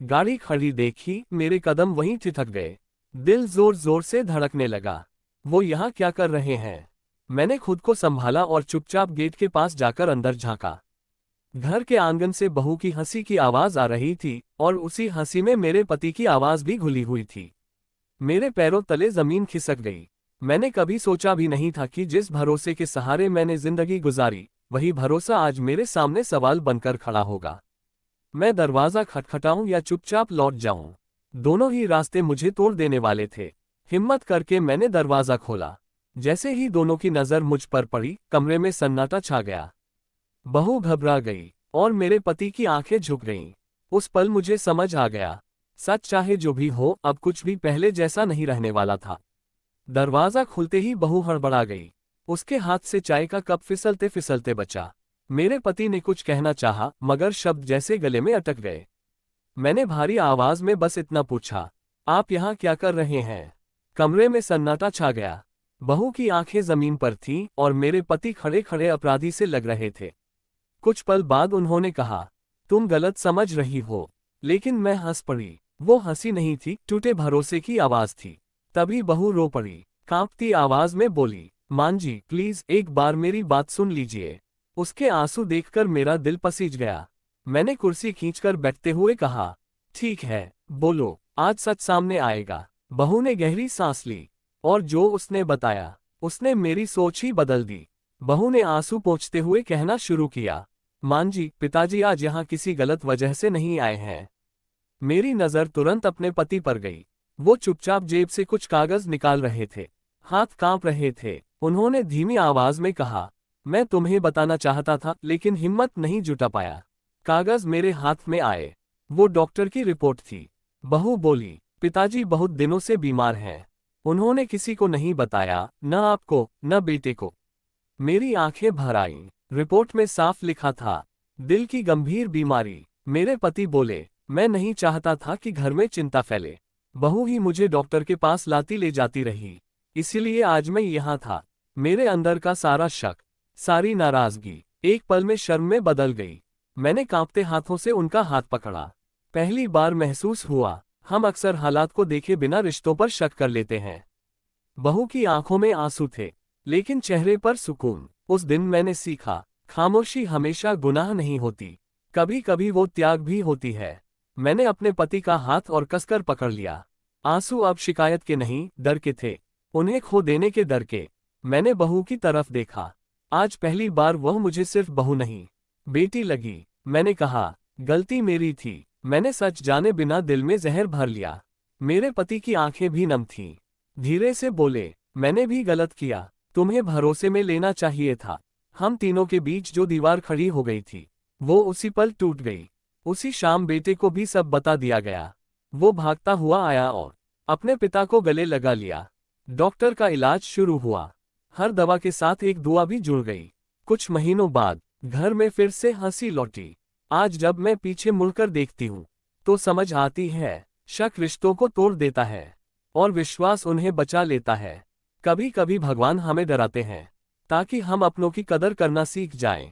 गाड़ी खड़ी देखी, मेरे कदम वहीं ठिठक गए। दिल जोर जोर से धड़कने लगा। वो यहाँ क्या कर रहे हैं? मैंने खुद को संभाला और चुपचाप गेट के पास जाकर अंदर झांका। घर के आंगन से बहू की हंसी की आवाज आ रही थी और उसी हंसी में मेरे पति की आवाज भी घुली हुई थी। मेरे पैरों तले जमीन खिसक गई। मैंने कभी सोचा भी नहीं था कि जिस भरोसे के सहारे मैंने जिंदगी गुजारी, वही भरोसा आज मेरे सामने सवाल बनकर खड़ा होगा। मैं दरवाजा खटखटाऊं या चुपचाप लौट जाऊं, दोनों ही रास्ते मुझे तोड़ देने वाले थे। हिम्मत करके मैंने दरवाजा खोला। जैसे ही दोनों की नजर मुझ पर पड़ी, कमरे में सन्नाटा छा गया। बहू घबरा गई और मेरे पति की आंखें झुक गईं। उस पल मुझे समझ आ गया, सच चाहे जो भी हो, अब कुछ भी पहले जैसा नहीं रहने वाला था। दरवाजा खुलते ही बहू हड़बड़ा गई। उसके हाथ से चाय का कप फिसलते फिसलते बचा। मेरे पति ने कुछ कहना चाहा, मगर शब्द जैसे गले में अटक गए। मैंने भारी आवाज में बस इतना पूछा, आप यहाँ क्या कर रहे हैं? कमरे में सन्नाटा छा गया। बहू की आंखें जमीन पर थीं और मेरे पति खड़े खड़े अपराधी से लग रहे थे। कुछ पल बाद उन्होंने कहा, तुम गलत समझ रही हो। लेकिन मैं हंस पड़ी। वो हंसी नहीं थी, टूटे भरोसे की आवाज थी। तभी बहू रो पड़ी, कांपती आवाज में बोली, मान जी प्लीज एक बार मेरी बात सुन लीजिए। उसके आंसू देखकर मेरा दिल पसीज गया। मैंने कुर्सी खींचकर बैठते हुए कहा, ठीक है, बोलो, आज सच सामने आएगा। बहू ने गहरी सांस ली और जो उसने बताया, उसने मेरी सोच ही बदल दी। बहू ने आंसू पोंछते हुए कहना शुरू किया, मान जी, पिताजी आज यहाँ किसी गलत वजह से नहीं आए हैं। मेरी नजर तुरंत अपने पति पर गई। वो चुपचाप जेब से कुछ कागज निकाल रहे थे, हाथ कांप रहे थे। उन्होंने धीमी आवाज में कहा, मैं तुम्हें बताना चाहता था लेकिन हिम्मत नहीं जुटा पाया। कागज मेरे हाथ में आए। वो डॉक्टर की रिपोर्ट थी। बहू बोली, पिताजी बहुत दिनों से बीमार हैं। उन्होंने किसी को नहीं बताया, न आपको न बेटे को। मेरी आंखें भर आईं। रिपोर्ट में साफ लिखा था, दिल की गंभीर बीमारी। मेरे पति बोले, मैं नहीं चाहता था कि घर में चिंता फैले। बहू ही मुझे डॉक्टर के पास लाती ले जाती रही, इसीलिए आज मैं यहाँ था। मेरे अंदर का सारा शक, सारी नाराजगी एक पल में शर्म में बदल गई। मैंने कांपते हाथों से उनका हाथ पकड़ा। पहली बार महसूस हुआ, हम अक्सर हालात को देखे बिना रिश्तों पर शक कर लेते हैं। बहू की आंखों में आंसू थे, लेकिन चेहरे पर सुकून। उस दिन मैंने सीखा, खामोशी हमेशा गुनाह नहीं होती, कभी कभी वो त्याग भी होती है। मैंने अपने पति का हाथ और कसकर पकड़ लिया। आंसू अब शिकायत के नहीं, डर के थे, उन्हें खो देने के डर के। मैंने बहू की तरफ देखा। आज पहली बार वह मुझे सिर्फ बहू नहीं, बेटी लगी। मैंने कहा, गलती मेरी थी, मैंने सच जाने बिना दिल में जहर भर लिया। मेरे पति की आंखें भी नम थीं। धीरे से बोले, मैंने भी गलत किया, तुम्हें भरोसे में लेना चाहिए था। हम तीनों के बीच जो दीवार खड़ी हो गई थी, वो उसी पल टूट गई। उसी शाम बेटे को भी सब बता दिया गया। वो भागता हुआ आया और अपने पिता को गले लगा लिया। डॉक्टर का इलाज शुरू हुआ। हर दवा के साथ एक दुआ भी जुड़ गई। कुछ महीनों बाद घर में फिर से हंसी लौटी। आज जब मैं पीछे मुड़कर देखती हूँ तो समझ आती है, शक रिश्तों को तोड़ देता है और विश्वास उन्हें बचा लेता है। कभी कभी भगवान हमें डराते हैं ताकि हम अपनों की कदर करना सीख जाएं।